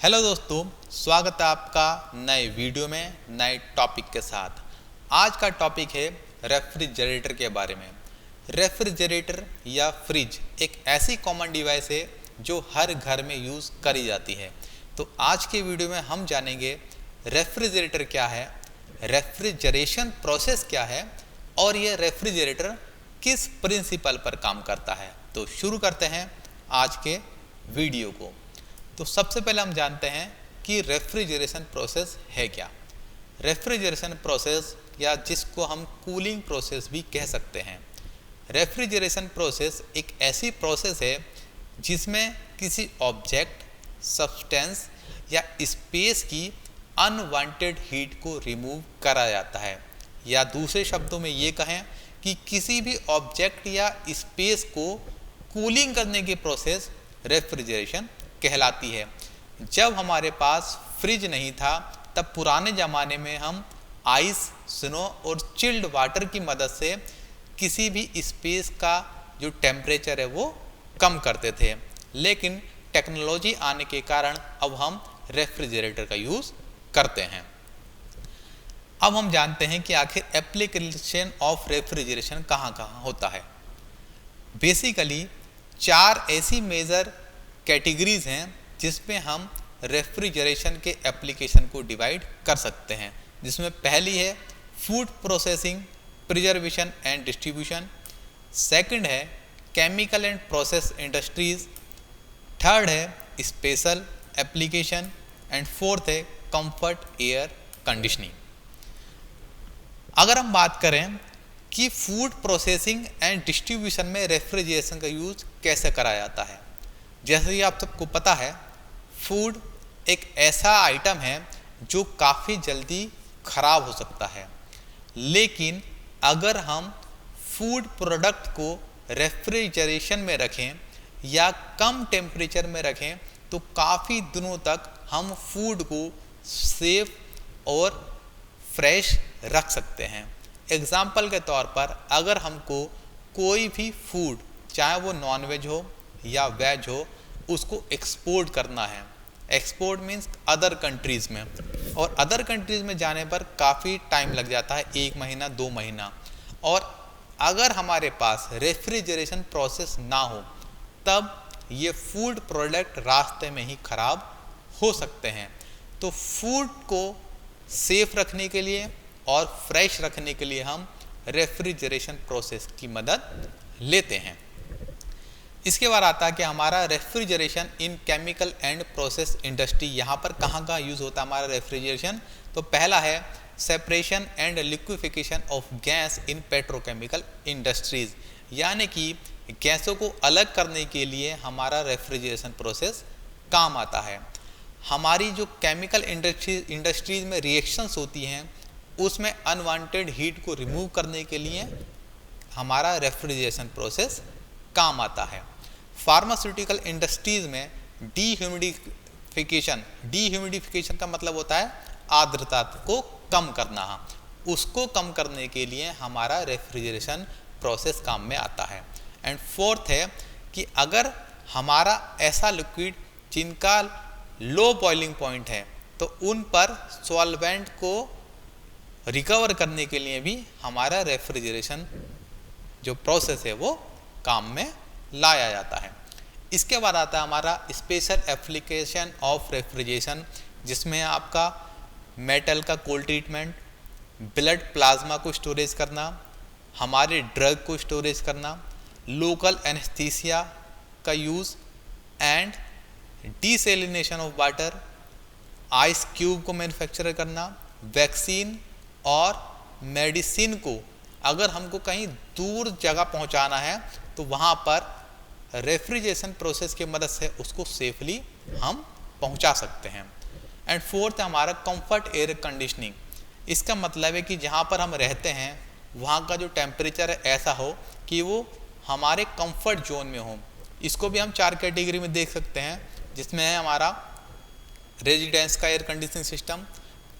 Hello दोस्तों, स्वागत है आपका नए वीडियो में नए टॉपिक के साथ। आज का टॉपिक है रेफ्रिजरेटर के बारे में। रेफ्रिजरेटर या फ्रिज एक ऐसी कॉमन डिवाइस है जो हर घर में यूज़ करी जाती है। तो आज के वीडियो में हम जानेंगे रेफ्रिजरेटर क्या है, रेफ्रिजरेशन प्रोसेस क्या है और यह रेफ्रिजरेटर किस प्रिंसिपल पर काम करता है। तो शुरू करते हैं आज के वीडियो को। तो सबसे पहले हम जानते हैं कि रेफ्रिजरेशन प्रोसेस है क्या। रेफ्रिजरेशन प्रोसेस या जिसको हम कूलिंग प्रोसेस भी कह सकते हैं। रेफ्रिजरेशन प्रोसेस एक ऐसी प्रोसेस है जिसमें किसी ऑब्जेक्ट, सब्सटेंस या स्पेस की अनवांटेड हीट को रिमूव करा जाता है, या दूसरे शब्दों में ये कहें कि किसी भी ऑब्जेक्ट या स्पेस को कूलिंग करने की प्रोसेस रेफ्रिजरेशन कहलाती है। जब हमारे पास फ्रिज नहीं था तब पुराने ज़माने में हम आइस, स्नो और चिल्ड वाटर की मदद से किसी भी स्पेस का जो टेम्परेचर है वो कम करते थे, लेकिन टेक्नोलॉजी आने के कारण अब हम रेफ्रिजरेटर का यूज़ करते हैं। अब हम जानते हैं कि आखिर एप्लीकेशन ऑफ रेफ्रिजरेशन कहाँ कहाँ होता है। बेसिकली 4 ऐसी मेजर कैटेगरीज हैं जिसमें हम रेफ्रिजरेशन के एप्लीकेशन को डिवाइड कर सकते हैं, जिसमें पहली है food processing, preservation and distribution. Second है chemical and process industries. Third है स्पेशल एप्लीकेशन एंड फोर्थ है कंफर्ट एयर कंडीशनिंग। अगर हम बात करें कि फूड प्रोसेसिंग एंड डिस्ट्रीब्यूशन में रेफ्रिजरेशन का यूज कैसे कराया जाता है, जैसे कि आप सबको पता है फूड एक ऐसा आइटम है जो काफ़ी जल्दी ख़राब हो सकता है, लेकिन अगर हम फूड प्रोडक्ट को रेफ्रिजरेशन में रखें या कम टेम्परेचर में रखें तो काफ़ी दिनों तक हम फूड को सेफ और फ्रेश रख सकते हैं। एग्ज़ाम्पल के तौर पर अगर हमको कोई भी फूड, चाहे वो नॉनवेज हो या वेज हो, उसको एक्सपोर्ट करना है। एक्सपोर्ट मीन्स अदर कंट्रीज़ में, और अदर कंट्रीज़ में जाने पर काफ़ी टाइम लग जाता है, 1 महीना 2 महीना। और अगर हमारे पास रेफ्रिजरेशन प्रोसेस ना हो तब ये फूड प्रोडक्ट रास्ते में ही ख़राब हो सकते हैं। तो फूड को सेफ रखने के लिए और फ्रेश रखने के लिए हम रेफ्रिजरेशन प्रोसेस की मदद लेते हैं। इसके बाद आता है कि हमारा refrigeration in chemical and process industry, यहाँ पर कहाँ कहाँ यूज़ होता है हमारा रेफ्रिजरेशन। तो पहला है separation and liquefaction of gas in petrochemical industries, यानी कि गैसों को अलग करने के लिए हमारा रेफ्रिजरेशन प्रोसेस काम आता है। हमारी जो केमिकल इंडस्ट्रीज़ में रिएक्शंस होती हैं उसमें अनवांटेड हीट को रिमूव करने के लिए हमारा रेफ्रिजरेशन प्रोसेस काम आता है। फार्मास्यूटिकल इंडस्ट्रीज़ में डीह्यूमिडिफिकेशन का मतलब होता है आर्द्रता को कम करना। उसको कम करने के लिए हमारा रेफ्रिजरेशन प्रोसेस काम में आता है। एंड फोर्थ है कि अगर हमारा ऐसा लिक्विड जिनका लो बॉइलिंग पॉइंट है तो उन पर सॉल्वेंट को रिकवर करने के लिए भी हमारा रेफ्रिजरेशन जो प्रोसेस है वो काम में लाया जाता है। इसके बाद आता है हमारा स्पेशल एप्लीकेशन ऑफ रेफ्रिजरेशन, जिसमें आपका मेटल का कोल्ड ट्रीटमेंट, ब्लड प्लाज्मा को स्टोरेज करना, हमारे ड्रग को स्टोरेज करना, लोकल एनेस्थीसिया का use and desalination of water, ice cube को मैन्युफैक्चर करना, वैक्सीन और मेडिसिन को अगर हमको कहीं दूर जगह पहुंचाना है तो वहाँ पर रेफ्रिजरेशन प्रोसेस की मदद से उसको सेफली हम पहुंचा सकते हैं। एंड फोर्थ है हमारा कंफर्ट एयर कंडीशनिंग। इसका मतलब है कि जहाँ पर हम रहते हैं वहाँ का जो टेम्परेचर है ऐसा हो कि वो हमारे कंफर्ट जोन में हो। इसको भी हम 4 कैटेगरी में देख सकते हैं, जिसमें है हमारा रेजिडेंस का air conditioning system,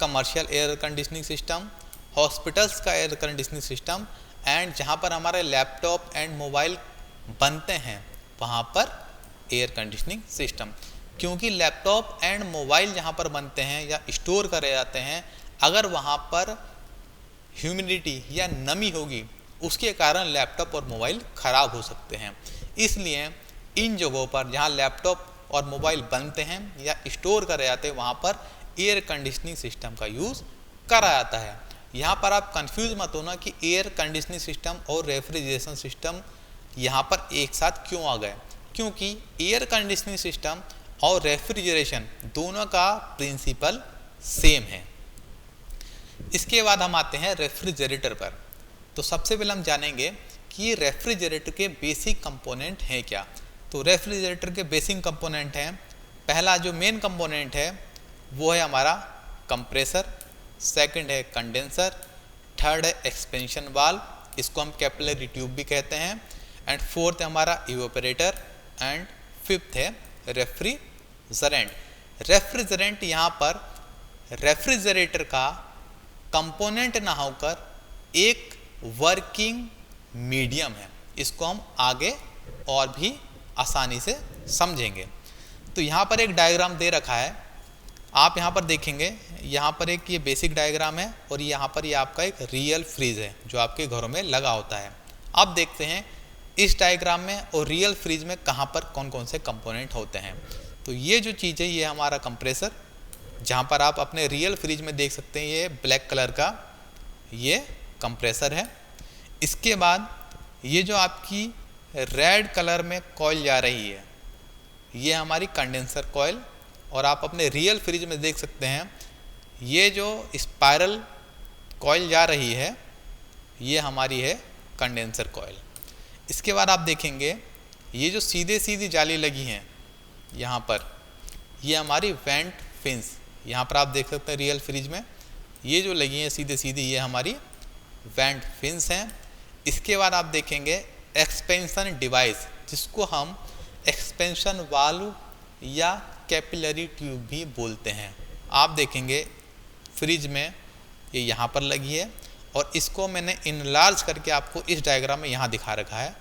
commercial air conditioning system, hospitals का एयर कंडीशनिंग सिस्टम, एंड जहाँ पर हमारे लैपटॉप एंड मोबाइल बनते हैं वहाँ पर एयर कंडीशनिंग सिस्टम। क्योंकि लैपटॉप एंड मोबाइल जहाँ पर बनते हैं या स्टोर करे जाते हैं, अगर वहाँ पर ह्यूमिडिटी या नमी होगी उसके कारण लैपटॉप और मोबाइल ख़राब हो सकते हैं। इसलिए इन जगहों पर जहाँ लैपटॉप और मोबाइल बनते हैं या स्टोर करे जाते हैं वहाँ पर एयर कंडीशनिंग सिस्टम का यूज़ करा जाता है। यहाँ पर आप कंफ्यूज मत होना कि एयर कंडीशनिंग सिस्टम और रेफ्रिजरेशन सिस्टम यहाँ पर एक साथ क्यों आ गए, क्योंकि एयर कंडीशनिंग सिस्टम और रेफ्रिजरेशन दोनों का प्रिंसिपल सेम है। इसके बाद हम आते हैं रेफ्रिजरेटर पर। तो सबसे पहले हम जानेंगे कि रेफ्रिजरेटर के बेसिक कंपोनेंट हैं क्या। तो रेफ्रिजरेटर के बेसिक कंपोनेंट हैं, पहला जो मेन कंपोनेंट है वो है हमारा कंप्रेसर, सेकंड है कंडेंसर, थर्ड है एक्सपेंशन वाल्व, इसको हम कैपिलरी ट्यूब भी कहते हैं, एंड फोर्थ है हमारा इवेपोरेटर, एंड फिफ्थ है रेफ्रिजरेंट। रेफ्रिजरेंट यहाँ पर रेफ्रिजरेटर का कंपोनेंट ना होकर एक वर्किंग मीडियम है, इसको हम आगे और भी आसानी से समझेंगे। तो यहाँ पर एक डायग्राम दे रखा है, आप यहाँ पर देखेंगे, यहाँ पर एक ये बेसिक डायग्राम है और यहाँ पर ये आपका एक रियल फ्रीज है जो आपके घरों में लगा होता है। अब देखते हैं इस डायग्राम में और रियल फ्रीज में कहाँ पर कौन कौन से कंपोनेंट होते हैं। तो ये जो चीज़ है ये हमारा कंप्रेसर, जहाँ पर आप अपने रियल फ्रीज में देख सकते हैं ये ब्लैक कलर का ये कंप्रेसर है। इसके बाद ये जो आपकी रेड कलर में कॉइल जा रही है ये हमारी कंडेंसर कॉइल, और आप अपने रियल फ्रिज में देख सकते हैं ये जो स्पाइरल कॉइल जा रही है ये हमारी है कंडेंसर कॉइल। इसके बाद आप देखेंगे ये जो सीधे सीधी जाली लगी हैं यहाँ पर ये हमारी वेंट फिन्स, यहाँ पर आप देख सकते हैं रियल फ्रिज में ये जो लगी हैं सीधे सीधी ये हमारी वेंट फिन्स हैं। इसके बाद आप देखेंगे एक्सपेंशन डिवाइस, जिसको हम एक्सपेंशन वाल्व या कैपिलरी ट्यूब भी बोलते हैं। आप देखेंगे फ्रिज में ये यहाँ पर लगी है और इसको मैंने इनलार्ज करके आपको इस डायग्राम में यहाँ दिखा रखा है।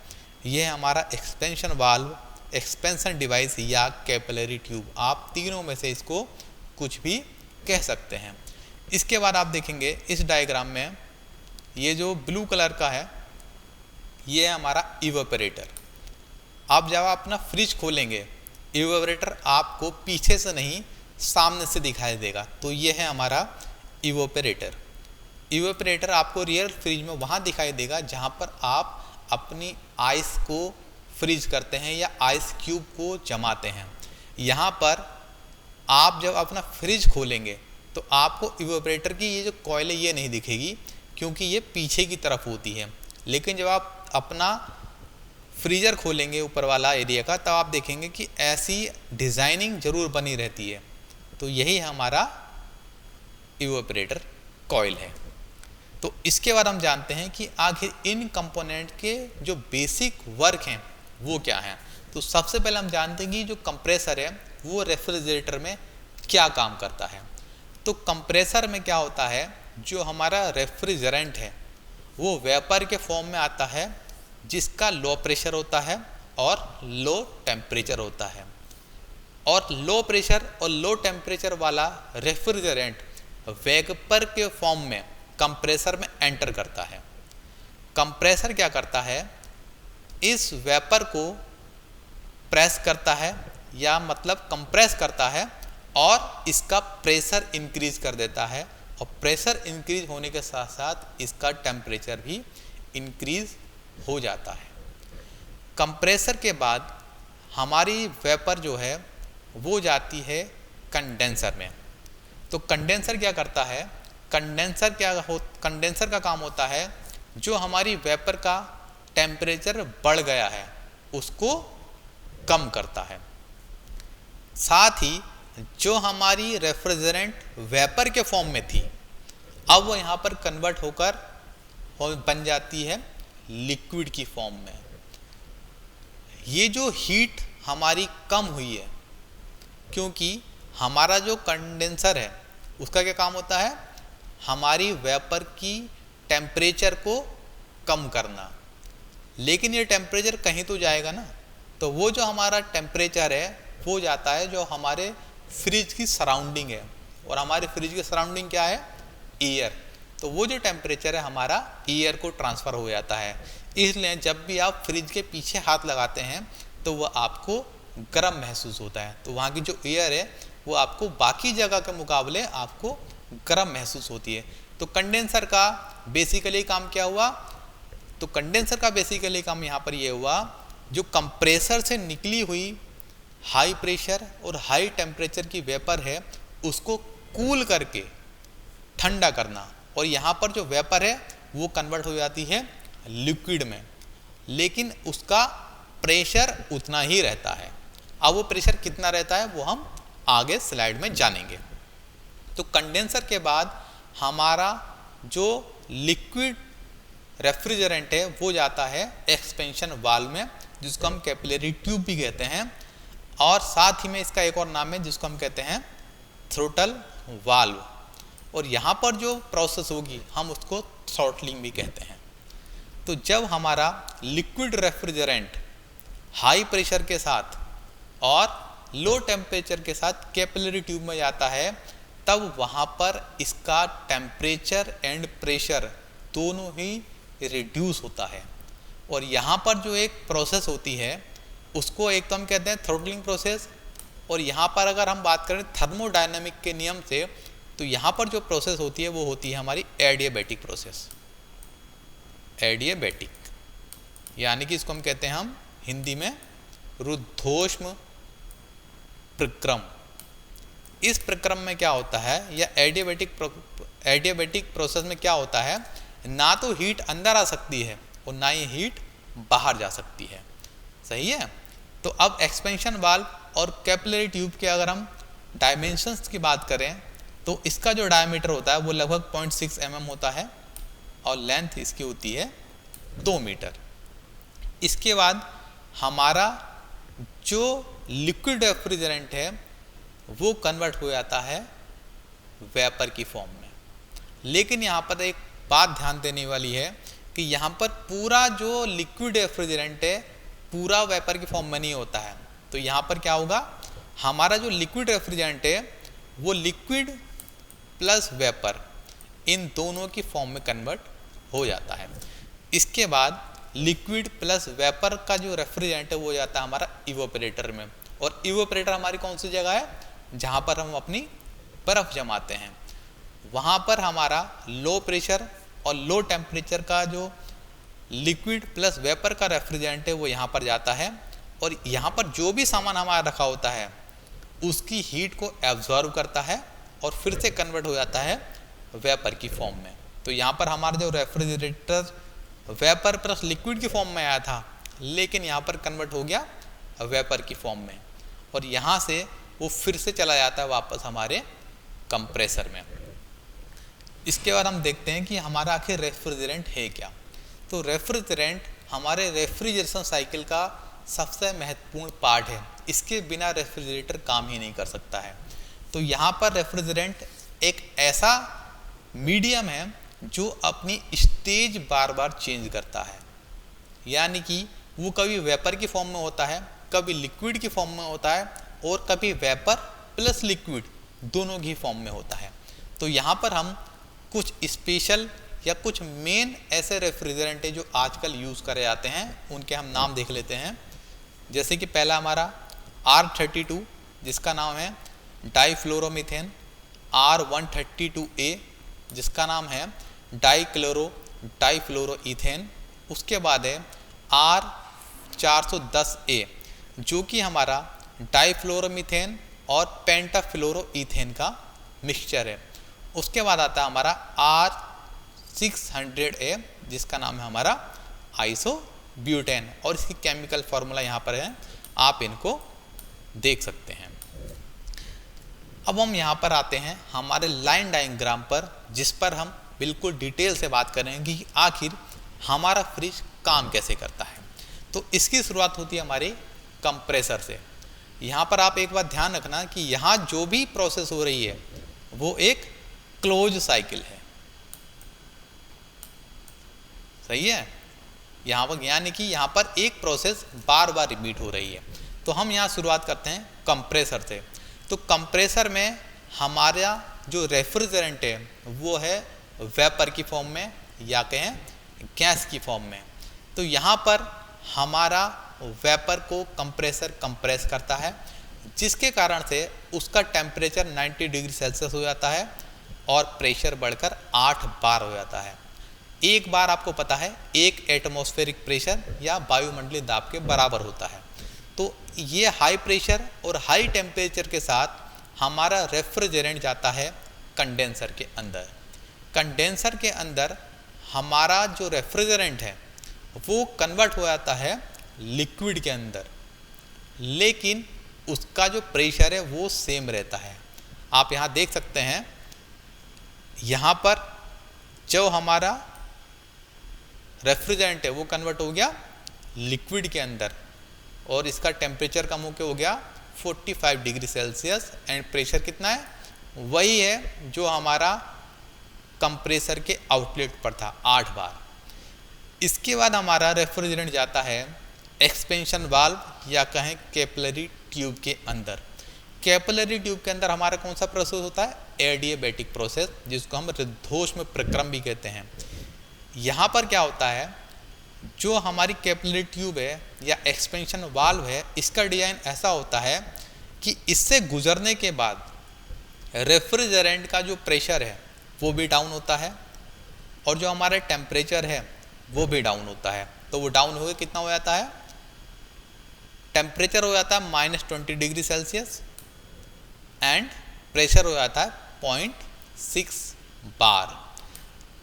ये है हमारा एक्सपेंशन वाल्व, एक्सपेंशन डिवाइस या कैपिलरी ट्यूब, आप तीनों में से इसको कुछ भी कह सकते हैं। इसके बाद आप देखेंगे इस डायग्राम में ये जो ब्लू कलर का है ये है हमारा इवेपोरेटर। आप जब आप अपना फ्रिज खोलेंगे इवेपोरेटर आपको पीछे से नहीं सामने से दिखाई देगा, तो ये है हमारा इवेपोरेटर। इवेपोरेटर आपको रियल फ्रिज में वहाँ दिखाई देगा जहाँ पर आप अपनी आइस को फ्रीज करते हैं या आइस क्यूब को जमाते हैं। यहाँ पर आप जब अपना फ्रिज खोलेंगे तो आपको इवेपोरेटर की ये जो कॉइल है ये नहीं दिखेगी क्योंकि ये पीछे की तरफ होती है, लेकिन जब आप अपना फ्रीज़र खोलेंगे ऊपर वाला एरिया का तब आप देखेंगे कि ऐसी डिज़ाइनिंग ज़रूर बनी रहती है। तो यही हमारा इवेपोरेटर कॉइल है। तो इसके बाद हम जानते हैं कि आखिर इन कंपोनेंट के जो बेसिक वर्क हैं वो क्या हैं। तो सबसे पहले हम जानते हैं कि जो कंप्रेसर है वो रेफ्रिजरेटर में क्या काम करता है। तो कंप्रेसर में क्या होता है, जो हमारा रेफ्रिजरेंट है वो वेपर के फॉर्म में आता है जिसका लो प्रेशर होता है और लो टेम्परेचर होता है, और लो प्रेशर और लो टेम्परेचर वाला रेफ्रिजरेंट वेपर के फॉर्म में कंप्रेसर में एंटर करता है। कंप्रेसर क्या करता है, इस वेपर को प्रेस करता है या मतलब कंप्रेस करता है और इसका प्रेशर इंक्रीज कर देता है, और प्रेशर इंक्रीज होने के साथ साथ इसका टेम्परेचर भी इंक्रीज हो जाता है। कंप्रेसर के बाद हमारी वेपर जो है वो जाती है कंडेंसर में। तो कंडेंसर क्या करता है, कंडेंसर का काम होता है जो हमारी वेपर का टेम्परेचर बढ़ गया है उसको कम करता है। साथ ही जो हमारी रेफ्रिजरेंट वेपर के फॉर्म में थी अब वो यहाँ पर कन्वर्ट होकर बन जाती है लिक्विड की फॉर्म में। ये जो हीट हमारी कम हुई है क्योंकि हमारा जो कंडेंसर है उसका क्या काम होता है, हमारी वेपर की टेम्परेचर को कम करना, लेकिन ये टेम्परेचर कहीं तो जाएगा ना, तो वो जो हमारा टेम्परेचर है वो जाता है जो हमारे फ्रिज की सराउंडिंग है, और हमारे फ्रिज की सराउंडिंग क्या है? एयर। तो वो जो टेम्परेचर है हमारा एयर को ट्रांसफ़र हो जाता है। इसलिए जब भी आप फ्रिज के पीछे हाथ लगाते हैं तो वह आपको गर्म महसूस होता है। तो वहाँ की जो एयर है वो आपको बाकी जगह के मुकाबले आपको गर्म महसूस होती है। तो कंडेंसर का बेसिकली काम क्या हुआ? तो कंडेंसर का बेसिकली काम यहाँ पर ये हुआ, जो कंप्रेसर से निकली हुई हाई प्रेशर और हाई टेम्परेचर की वेपर है उसको कूल करके ठंडा करना, और यहाँ पर जो वेपर है वो कन्वर्ट हो जाती है लिक्विड में, लेकिन उसका प्रेशर उतना ही रहता है। अब वो प्रेशर कितना रहता है वो हम आगे स्लाइड में जानेंगे। तो कंडेंसर के बाद हमारा जो लिक्विड रेफ्रिजरेंट है वो जाता है एक्सपेंशन वाल्व में, जिसको हम कैपिलरी ट्यूब भी कहते हैं, और साथ ही में इसका एक और नाम है जिसको हम कहते हैं थ्रोटल वाल्व। और यहाँ पर जो प्रोसेस होगी हम उसको थ्रॉटलिंग भी कहते हैं। तो जब हमारा लिक्विड रेफ्रिजरेंट हाई प्रेशर के साथ और लो टेम्परेचर के साथ कैपिलरी ट्यूब में जाता है, तब वहाँ पर इसका टेम्परेचर एंड प्रेशर दोनों ही रिड्यूस होता है। और यहाँ पर जो एक प्रोसेस होती है उसको एक तो हम कहते हैं थ्रॉटलिंग प्रोसेस, और यहाँ पर अगर हम बात करें थर्मोडायनामिक के नियम से तो यहाँ पर जो प्रोसेस होती है वो होती है हमारी एडियाबैटिक प्रोसेस। एडियाबैटिक यानी कि इसको हम कहते हैं हम हिंदी में रुद्धोष्म प्रक्रम। इस प्रक्रम में क्या होता है, या एडियाबैटिक प्रोसेस में क्या होता है, ना तो हीट अंदर आ सकती है और ना ही हीट बाहर जा सकती है। सही है। तो अब एक्सपेंशन वाल्व और कैपिलरी ट्यूब के अगर हम डायमेंशंस की बात करें तो इसका जो डायमीटर होता है वो लगभग 0.6 mm होता है, और लेंथ इसकी होती है 2 मीटर। इसके बाद हमारा जो लिक्विड रेफ्रिजरेंट है वो कन्वर्ट हो जाता है वेपर की फॉर्म में। लेकिन यहाँ पर एक बात ध्यान देने वाली है कि यहाँ पर पूरा जो लिक्विड रेफ्रिजरेंट है पूरा वेपर की फॉर्म में नहीं होता है। तो यहाँ पर क्या होगा, हमारा जो लिक्विड रेफ्रिजरेंट है वो लिक्विड प्लस वेपर इन दोनों की फॉर्म में कन्वर्ट हो जाता है। इसके बाद लिक्विड प्लस वेपर का जो रेफ्रिजरेंट है वो जाता है हमारा इवोपरेटर में, और इवोपरेटर हमारी कौन सी जगह है, जहाँ पर हम अपनी बर्फ़ जमाते हैं। वहाँ पर हमारा लो प्रेशर और लो टेम्परेचर का जो लिक्विड प्लस वेपर का रेफ्रिजरेंट है वो यहाँ पर जाता है, और यहाँ पर जो भी सामान हमारा रखा होता है उसकी हीट को एब्जॉर्व करता है और फिर से कन्वर्ट हो जाता है वेपर की फॉर्म में। तो यहाँ पर हमारा जो रेफ्रिजरेटर वेपर प्लस लिक्विड की फॉर्म में आया था, लेकिन यहाँ पर कन्वर्ट हो गया वेपर की फॉर्म में, और यहाँ से वो फिर से चला जाता है वापस हमारे कंप्रेसर में। इसके बाद हम देखते हैं कि हमारा आखिर रेफ्रिजरेंट है क्या। तो रेफ्रिजरेंट हमारे रेफ्रिजरेशन साइकिल का सबसे महत्वपूर्ण पार्ट है, इसके बिना रेफ्रिजरेटर काम ही नहीं कर सकता है। तो यहाँ पर रेफ्रिजरेंट एक ऐसा मीडियम है जो अपनी स्टेज बार बार चेंज करता है, यानी कि वो कभी वेपर की फॉर्म में होता है, कभी लिक्विड की फॉर्म में होता है, और कभी वेपर प्लस लिक्विड दोनों की फॉर्म में होता है। तो यहाँ पर हम कुछ स्पेशल या कुछ मेन ऐसे रेफ्रिजरेंट जो आजकल यूज़ करे जाते हैं उनके हम नाम देख लेते हैं। जैसे कि पहला हमारा R32 जिसका नाम है डाईफ्लोरोमीथेन, R132A जिसका नाम है डाईफ्लोरोईथेन, उसके बाद है R410A जो कि हमारा डाईफ्लोरोमीथेन और पेंटाफ्लोरोईथेन का मिक्सचर है। उसके बाद आता है हमारा R600A जिसका नाम है हमारा आइसोब्यूटेन, और इसकी केमिकल फार्मूला यहाँ पर है, आप इनको देख सकते हैं। अब हम यहाँ पर आते हैं हमारे लाइन डायग्राम पर, जिस पर हम बिल्कुल डिटेल से बात करेंगे कि आखिर हमारा फ्रिज काम कैसे करता है। तो इसकी शुरुआत होती है हमारे कंप्रेसर से। यहाँ पर आप एक बात ध्यान रखना कि यहाँ जो भी प्रोसेस हो रही है वो एक क्लोज साइकिल है। सही है। यहाँ पर यानी कि यहाँ पर एक प्रोसेस बार बार रिपीट हो रही है। तो हम यहाँ शुरुआत करते हैं कंप्रेसर से। तो कंप्रेसर में हमारा जो रेफ्रिजरेंट है वो है वेपर की फॉर्म में या कहें गैस की फॉर्म में। तो यहाँ पर हमारा वेपर को कंप्रेसर कंप्रेस करता है, जिसके कारण से उसका टेम्परेचर 90 डिग्री सेल्सियस हो जाता है और प्रेशर बढ़कर 8 बार हो जाता है। एक बार आपको पता है 1 एटमॉस्फेरिक प्रेशर या वायुमंडलीय दाब के बराबर होता है। तो ये हाई प्रेशर और हाई टेम्परेचर के साथ हमारा रेफ्रिजरेंट जाता है कंडेंसर के अंदर। कंडेंसर के अंदर हमारा जो रेफ्रिजरेंट है वो कन्वर्ट हो जाता है लिक्विड के अंदर, लेकिन उसका जो प्रेशर है वो सेम रहता है। आप यहाँ देख सकते हैं, यहाँ पर जो हमारा रेफ्रिजरेंट है वो कन्वर्ट हो गया लिक्विड के अंदर और इसका टेम्परेचर कम होकर हो गया 45 डिग्री सेल्सियस एंड प्रेशर कितना है, वही है जो हमारा कंप्रेसर के आउटलेट पर था 8 बार। इसके बाद हमारा रेफ्रिजरेंट जाता है एक्सपेंशन वाल्व या कहें कैपिलरी ट्यूब के अंदर। कैपिलरी ट्यूब के अंदर हमारा कौन सा प्रोसेस होता है, एडियाबैटिक प्रोसेस, जिसको हम रुद्धोष्म प्रक्रम भी कहते हैं। यहाँ पर क्या होता है, जो हमारी कैपिलरी ट्यूब है या एक्सपेंशन वाल्व है, इसका डिजाइन ऐसा होता है कि इससे गुजरने के बाद रेफ्रिजरेंट का जो प्रेशर है वो भी डाउन होता है और जो हमारा टेम्परेचर है वो भी डाउन होता है। तो वो डाउन हो गया कितना हो जाता है, टेम्परेचर हो जाता है -20 डिग्री सेल्सियस एंड प्रेशर हो जाता है 0.6 बार।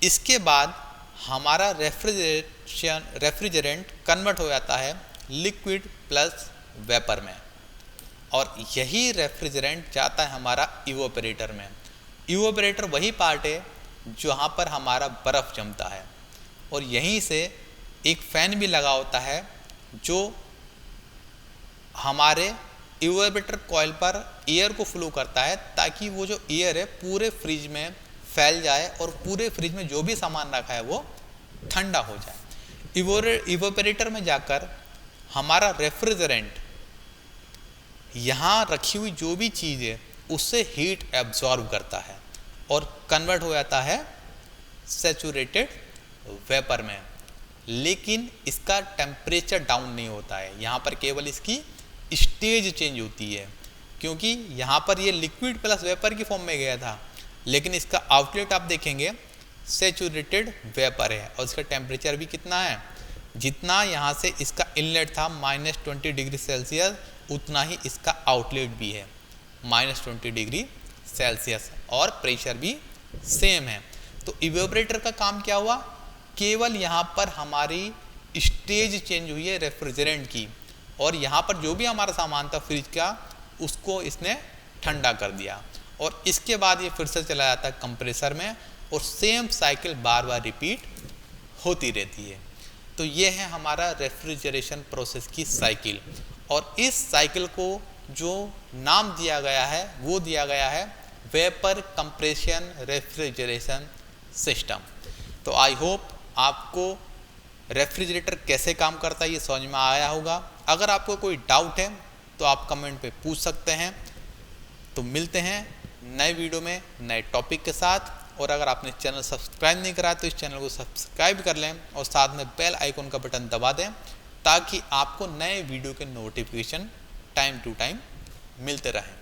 इसके बाद हमारा रेफ्रिजरेंट कन्वर्ट हो जाता है लिक्विड प्लस वेपर में और यही रेफ्रिजरेंट जाता है हमारा इवोपरेटर में। इवोपरेटर वही पार्ट है जहाँ पर हमारा बर्फ़ जमता है और यहीं से एक फ़ैन भी लगा होता है जो हमारे इवोपरेटर कॉइल पर एयर को फ्लो करता है, ताकि वो जो एयर है पूरे फ्रिज में फैल जाए और पूरे फ्रिज में जो भी सामान रखा है वो ठंडा हो जाए। इवोपरेटर में जाकर हमारा रेफ्रिजरेंट यहाँ रखी हुई जो भी चीज़ है उससे हीट एब्जॉर्ब करता है और कन्वर्ट हो जाता है सैचुरेटेड वेपर में, लेकिन इसका टेम्परेचर डाउन नहीं होता है। यहाँ पर केवल इसकी स्टेज चेंज होती है, क्योंकि यहाँ पर ये लिक्विड प्लस वेपर की फॉर्म में गया था, लेकिन इसका आउटलेट आप देखेंगे सैचुरेटेड वेपर है और इसका टेम्परेचर भी कितना है, जितना यहाँ से इसका इनलेट था -20 डिग्री सेल्सियस, उतना ही इसका आउटलेट भी है -20 डिग्री सेल्सियस और प्रेशर भी सेम है। तो इवेपोरेटर का काम क्या हुआ, केवल यहाँ पर हमारी स्टेज चेंज हुई है रेफ्रिजरेंट की और यहाँ पर जो भी हमारा सामान था फ्रिज का उसको इसने ठंडा कर दिया और इसके बाद ये फिर से चला जाता है कंप्रेसर में और सेम साइकिल बार बार रिपीट होती रहती है। तो ये है हमारा रेफ्रिजरेशन प्रोसेस की साइकिल और इस साइकिल को जो नाम दिया गया है वो दिया गया है वेपर कंप्रेशन रेफ्रिजरेशन सिस्टम। तो आई होप आपको रेफ्रिजरेटर कैसे काम करता है ये समझ में आया होगा। अगर आपको कोई डाउट है तो आप कमेंट पे पूछ सकते हैं। तो मिलते हैं नए वीडियो में नए टॉपिक के साथ, और अगर आपने चैनल सब्सक्राइब नहीं करा तो इस चैनल को सब्सक्राइब कर लें और साथ में बेल आइकन का बटन दबा दें ताकि आपको नए वीडियो के नोटिफिकेशन टाइम टू टाइम मिलते रहें।